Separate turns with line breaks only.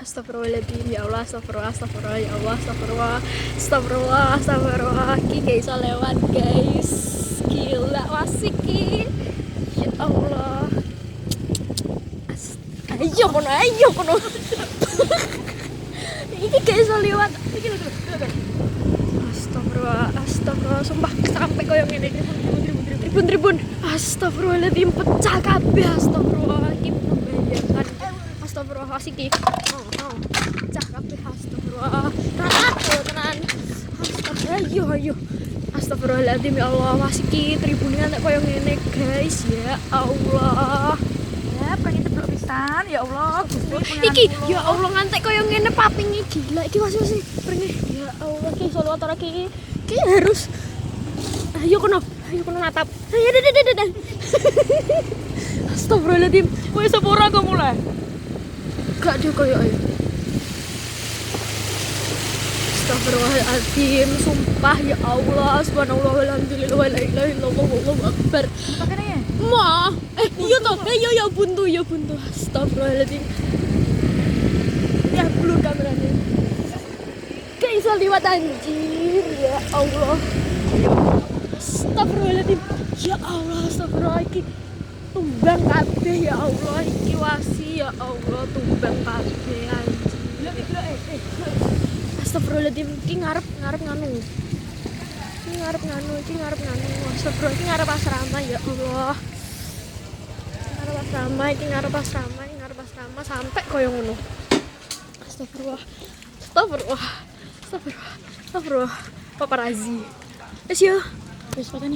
Astagfirullahaladzim, ya Allah, astagfirullah, astagfirullah, ya Allah, astagfirullah, astagfirullah, astagfirullah. Ki gak iso lewat guys, gila wasik ki, ya Allah. Ayo kono, ini gak iso lewat. Astagfirullah, astagfirullah, sumpah sampai koyo ngene. Tribun, astagfirullahaladzim, pecah kabeh, astagfirullahaladzim, membayangkan. Astagfirullah wasik ki. Pecah kabeh, astagfirullah. Tenan. Astagfirullah, ayo. Astagfirullahaladzim, ya Allah, wasik ki tribunnya nek koyo ngene, guys, ya Allah.
Ya, pengen teblok pisan, ya Allah.
Iki, ya Allah ngantek koyo ngene papinge gila. Iki wasih pringe. Ya Allah, ki solo antara ki. Ki harus. Ayo kono natap. Ayo dan. Astagfirullahaladzim.
Wis apa ora kok mulai?
Gak dia koyo ayo. Astagfirullahaladzim, sumpah ya Allah, subhanallah walhamdulillah wa la ilaha illallah wallahu akbar.
Pakene ya?
Ma, iya toh, ya buntu. Astagfirullahaladzim. Ya blur kameranya. Gak bisa liwat anjir, ya Allah. Astagfirullahaladzim. Ya Allah, astagfirullah iki tumbang kabeh ya Allah, iki wasi ya Allah, tumbang kabeh anjir. Astagfirullahaladzim, iki ngarep nganu. Iki ngarep nganu. Astagfirullah, iki ngarep asrama ya Allah. Iki ngarep asrama sampai koyo ngono. Astagfirullah. Paparazi. Wis ya. Wis pateni.